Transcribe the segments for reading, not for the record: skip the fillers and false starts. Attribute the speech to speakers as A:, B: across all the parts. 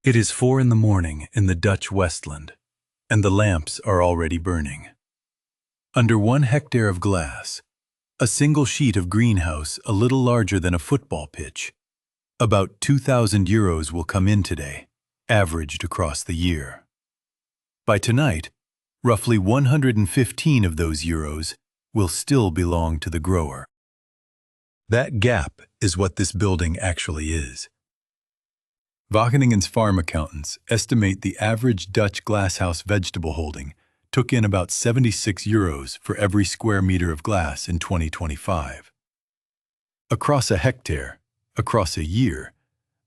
A: It is 4 in the morning in the Dutch Westland, and the lamps are already burning. Under 1 hectare of glass, a single sheet of greenhouse a little larger than a football pitch, about €2,000 will come in today, averaged across the year. By tonight, roughly 115 of those euros will still belong to the grower. That gap is what this building actually is. Wageningen's farm accountants estimate the average Dutch glasshouse vegetable holding took in about €76 for every square meter of glass in 2025. Across a hectare, across a year,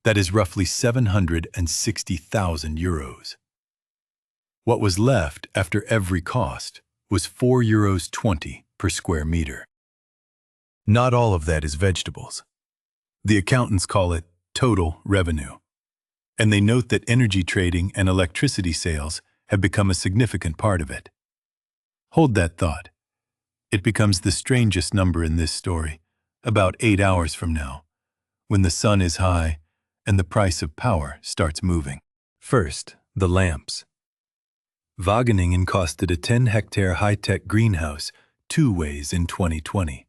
A: that is roughly €760,000. What was left after every cost was €4.20 per square meter. Not all of that is vegetables. The accountants call it total revenue, and they note that energy trading and electricity sales have become a significant part of it. Hold that thought. It becomes the strangest number in this story, about 8 hours from now, when the sun is high and the price of power starts moving. First, the lamps. Wageningen costed a 10-hectare high-tech greenhouse 2 ways in 2020.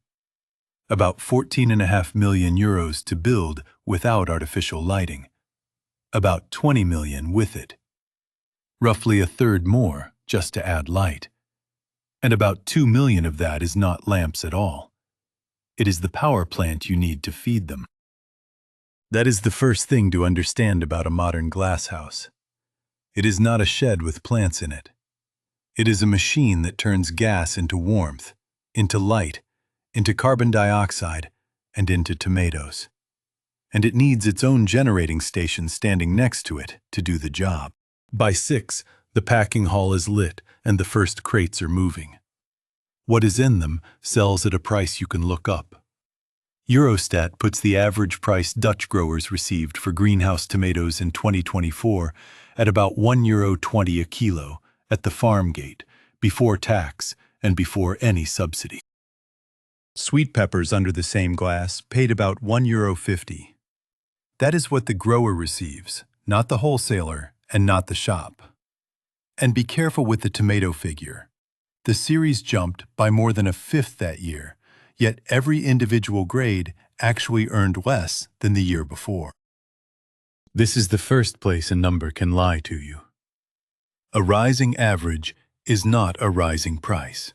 A: About €14.5 million to build without artificial lighting. About 20 million with it. Roughly a third more just to add light. And about 2 million of that is not lamps at all. It is the power plant you need to feed them. That is the first thing to understand about a modern glasshouse. It is not a shed with plants in it. It is a machine that turns gas into warmth, into light, into carbon dioxide, and into tomatoes. And it needs its own generating station standing next to it to do the job. By 6, the packing hall is lit and the first crates are moving. What is in them sells at a price you can look up. Eurostat puts the average price Dutch growers received for greenhouse tomatoes in 2024 at about €1.20 a kilo at the farm gate, before tax and before any subsidy. Sweet peppers under the same glass paid about €1.50. That is what the grower receives, not the wholesaler and not the shop. And be careful with the tomato figure. The series jumped by more than a fifth that year, yet every individual grade actually earned less than the year before. This is the first place a number can lie to you. A rising average is not a rising price.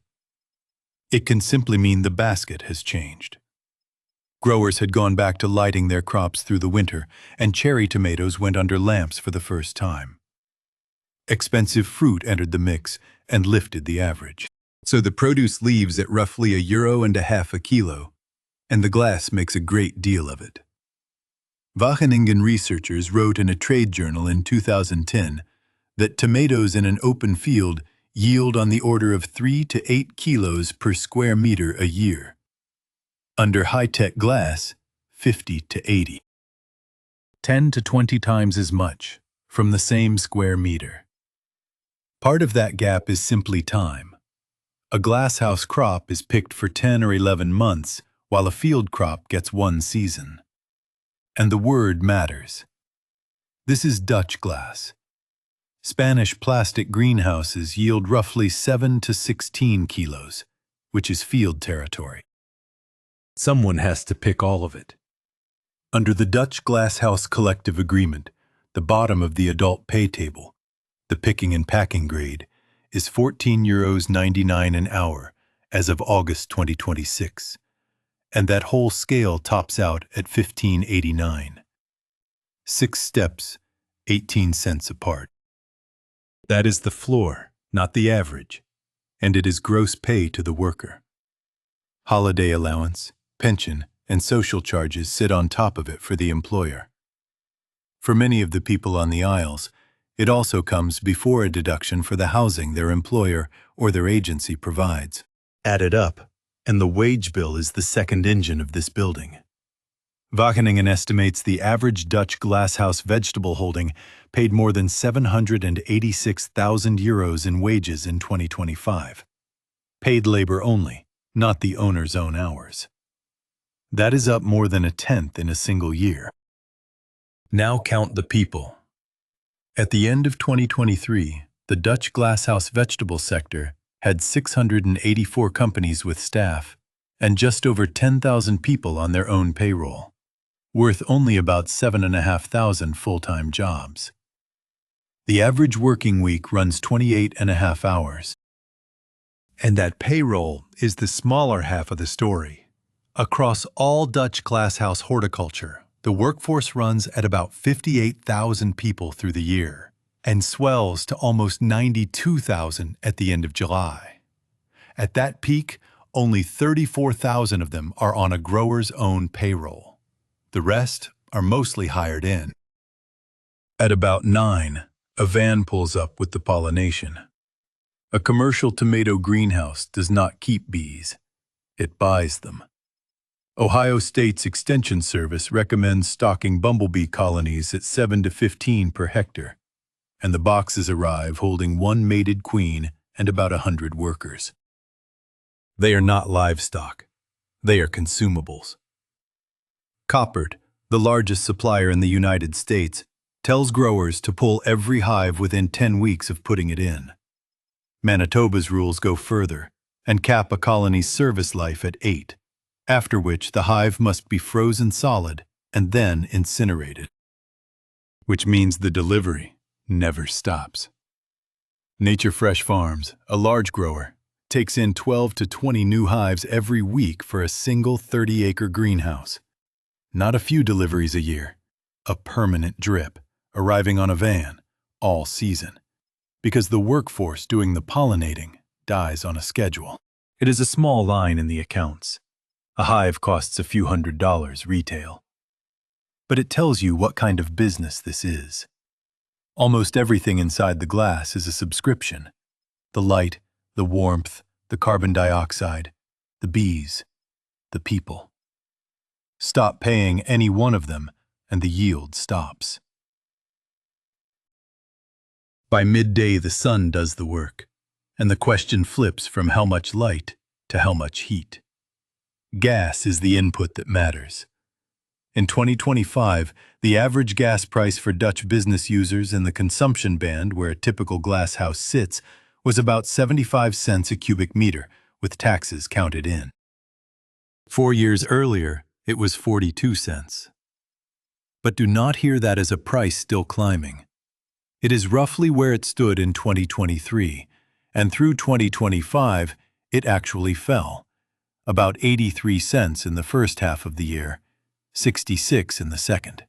A: It can simply mean the basket has changed. Growers had gone back to lighting their crops through the winter, and cherry tomatoes went under lamps for the first time. Expensive fruit entered the mix and lifted the average. So the produce leaves at roughly €1.50 a kilo, and the glass makes a great deal of it. Wageningen researchers wrote in a trade journal in 2010 that tomatoes in an open field yield on the order of 3 to 8 kilos per square meter a year. Under high-tech glass, 50 to 80. 10 to 20 times as much from the same square meter. Part of that gap is simply time. A glasshouse crop is picked for 10 or 11 months, while a field crop gets 1 season. And the word matters. This is Dutch glass. Spanish plastic greenhouses yield roughly 7 to 16 kilos, which is field territory. Someone has to pick all of it. Under the Dutch Glasshouse Collective Agreement, the bottom of the adult pay table, the picking and packing grade, is €14.99 an hour as of August 2026, and that whole scale tops out at $15.89. 6 steps, 18 cents apart. That is the floor, not the average, and it is gross pay to the worker. Holiday allowance, pension, and social charges sit on top of it for the employer. For many of the people on the aisles, it also comes before a deduction for the housing their employer or their agency provides. Add it up, and the wage bill is the second engine of this building. Wageningen estimates the average Dutch glasshouse vegetable holding paid more than €786,000 in wages in 2025. Paid labor only, not the owner's own hours. That is up more than a tenth in a single year. Now count the people. At the end of 2023, the Dutch glasshouse vegetable sector had 684 companies with staff and just over 10,000 people on their own payroll, worth only about 7,500 full-time jobs. The average working week runs 28.5 hours. And that payroll is the smaller half of the story. Across all Dutch glasshouse horticulture, the workforce runs at about 58,000 people through the year and swells to almost 92,000 at the end of July. At that peak, only 34,000 of them are on a grower's own payroll. The rest are mostly hired in. At about 9, a van pulls up with the pollination. A commercial tomato greenhouse does not keep bees. It buys them. Ohio State's Extension Service recommends stocking bumblebee colonies at 7 to 15 per hectare, and the boxes arrive holding one mated queen and about 100 workers. They are not livestock. They are consumables. Coppert, the largest supplier in the United States, tells growers to pull every hive within 10 weeks of putting it in. Manitoba's rules go further and cap a colony's service life at 8, after which the hive must be frozen solid and then incinerated, which means the delivery never stops. Nature Fresh Farms, a large grower, takes in 12 to 20 new hives every week for a single 30-acre greenhouse. Not a few deliveries a year, a permanent drip, arriving on a van all season, because the workforce doing the pollinating dies on a schedule. It is a small line in the accounts. A hive costs a few $100s retail. But it tells you what kind of business this is. Almost everything inside the glass is a subscription. The light, the warmth, the carbon dioxide, the bees, the people. Stop paying any one of them, and the yield stops. By midday, the sun does the work, and the question flips from how much light to how much heat. Gas is the input that matters. In 2025, the average gas price for Dutch business users in the consumption band where a typical glass house sits was about 75 cents a cubic meter, with taxes counted in. 4 years earlier, it was 42 cents. But do not hear that as a price still climbing. It is roughly where it stood in 2023, and through 2025, it actually fell. About 83 cents in the first half of the year, 66 in the second.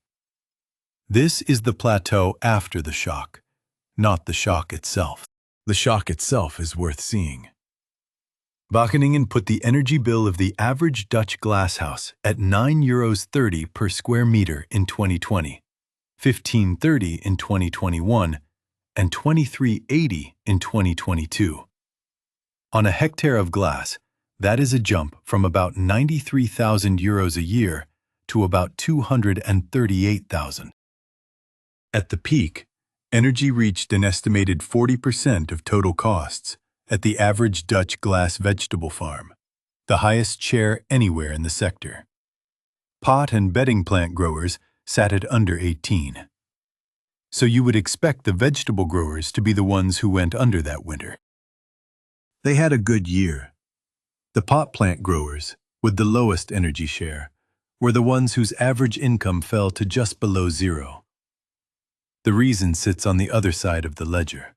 A: This is the plateau after the shock, not the shock itself. The shock itself is worth seeing. Wageningen put the energy bill of the average Dutch glasshouse at €9.30 per square meter in 2020, $15.30 in 2021, and $23.80 in 2022. On a hectare of glass, that is a jump from about €93,000 a year to about €238,000. At the peak, energy reached an estimated 40% of total costs at the average Dutch glass vegetable farm, the highest share anywhere in the sector. Pot and bedding plant growers sat at under 18. So you would expect the vegetable growers to be the ones who went under that winter. They had a good year. The pot plant growers, with the lowest energy share, were the ones whose average income fell to just below zero. The reason sits on the other side of the ledger.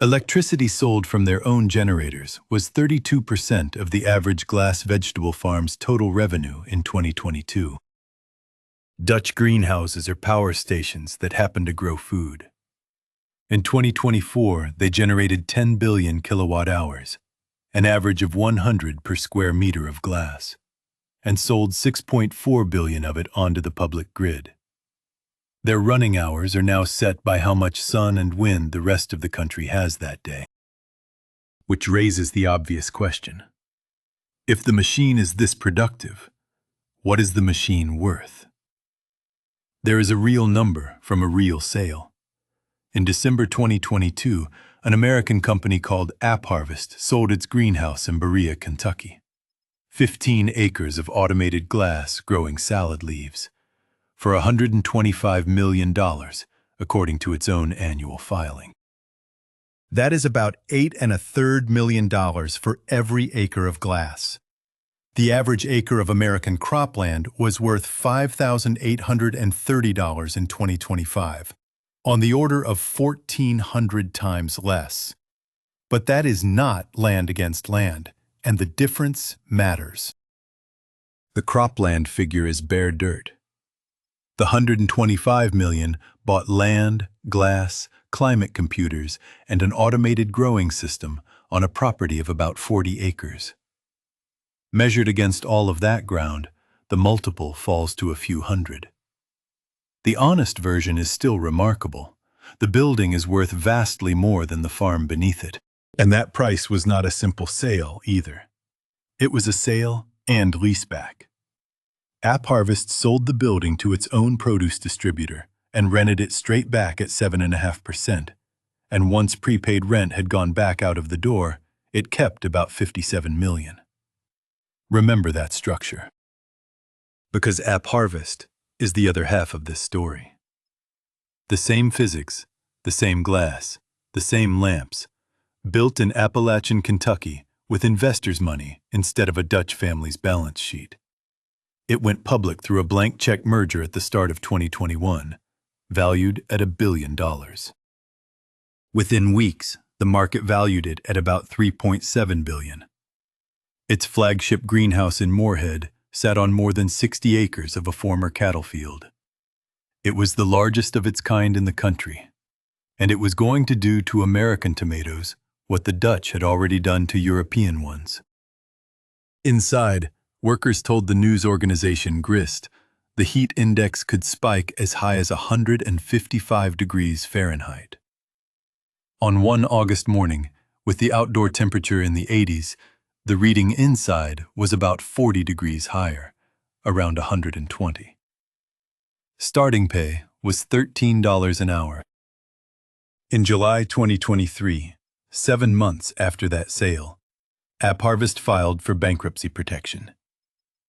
A: Electricity sold from their own generators was 32% of the average glass vegetable farm's total revenue in 2022. Dutch greenhouses are power stations that happen to grow food. In 2024, they generated 10 billion kilowatt hours, an average of 100 per square meter of glass, and sold 6.4 billion of it onto the public grid. Their running hours are now set by how much sun and wind the rest of the country has that day. Which raises the obvious question. If the machine is this productive, what is the machine worth? There is a real number from a real sale. In December 2022, an American company called AppHarvest sold its greenhouse in Berea, Kentucky. 15 acres of automated glass growing salad leaves, for $125 million, according to its own annual filing. That is about $8.33 million for every acre of glass. The average acre of American cropland was worth $5,830 in 2025, on the order of 1,400 times less. But that is not land against land, and the difference matters. The cropland figure is bare dirt. The $125 million bought land, glass, climate computers, and an automated growing system on a property of about 40 acres. Measured against all of that ground, the multiple falls to a few hundred. The honest version is still remarkable. The building is worth vastly more than the farm beneath it. And that price was not a simple sale either. It was a sale and leaseback. AppHarvest sold the building to its own produce distributor and rented it straight back at 7.5%. And once prepaid rent had gone back out of the door, it kept about $57 million. Remember that structure. Because AppHarvest is the other half of this story. The same physics, the same glass, the same lamps, built in Appalachian Kentucky with investors' money instead of a Dutch family's balance sheet. It went public through a blank check merger at the start of 2021, valued at $1 billion. Within weeks, the market valued it at about $3.7 billion. Its flagship greenhouse in Moorhead sat on more than 60 acres of a former cattle field. It was the largest of its kind in the country, and it was going to do to American tomatoes what the Dutch had already done to European ones. Inside, workers told the news organization Grist the heat index could spike as high as 155 degrees Fahrenheit. On one August morning, with the outdoor temperature in the 80s, the reading inside was about 40 degrees higher, around 120. Starting pay was $13 an hour. In July 2023, 7 months after that sale, AppHarvest filed for bankruptcy protection.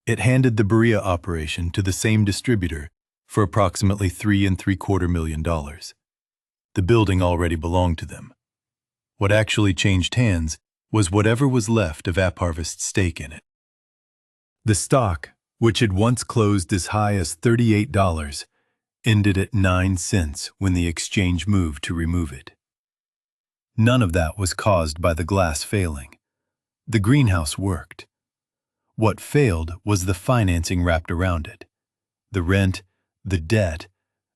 A: It handed the Berea operation to the same distributor for approximately $3.75 million. The building already belonged to them. What actually changed hands was whatever was left of AppHarvest's stake in it. The stock, which had once closed as high as $38, ended at 9 cents when the exchange moved to remove it. None of that was caused by the glass failing. The greenhouse worked. What failed was the financing wrapped around it, the rent, the debt,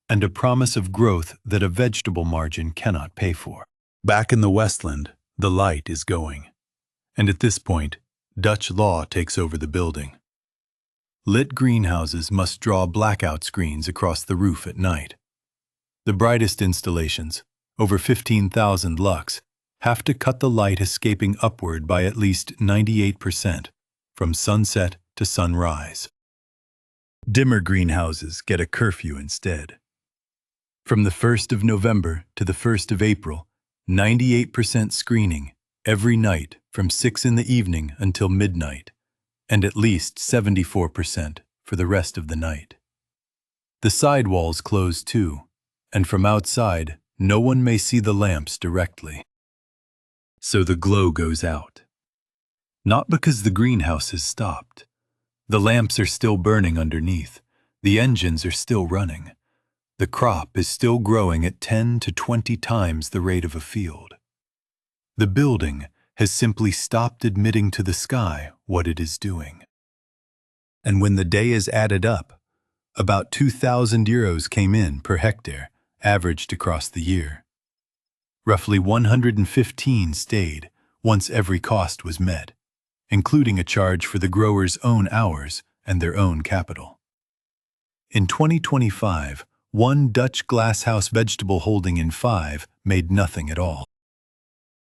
A: and a promise of growth that a vegetable margin cannot pay for. Back in the Westland, the light is going. And at this point, Dutch law takes over the building. Lit greenhouses must draw blackout screens across the roof at night. The brightest installations, over 15,000 lux, have to cut the light escaping upward by at least 98%, from sunset to sunrise. Dimmer greenhouses get a curfew instead. From the 1st of November to the 1st of April, 98% screening every night from 6 in the evening until midnight, and at least 74% for the rest of the night. The sidewalls close too, and from outside, no one may see the lamps directly. So the glow goes out. Not because the greenhouse has stopped. The lamps are still burning underneath. The engines are still running. The crop is still growing at 10 to 20 times the rate of a field. The building has simply stopped admitting to the sky what it is doing. And when the day is added up, about 2,000 euros came in per hectare, averaged across the year. Roughly 115 stayed once every cost was met, including a charge for the grower's own hours and their own capital. In 2025, one Dutch glasshouse vegetable holding in 5 made nothing at all.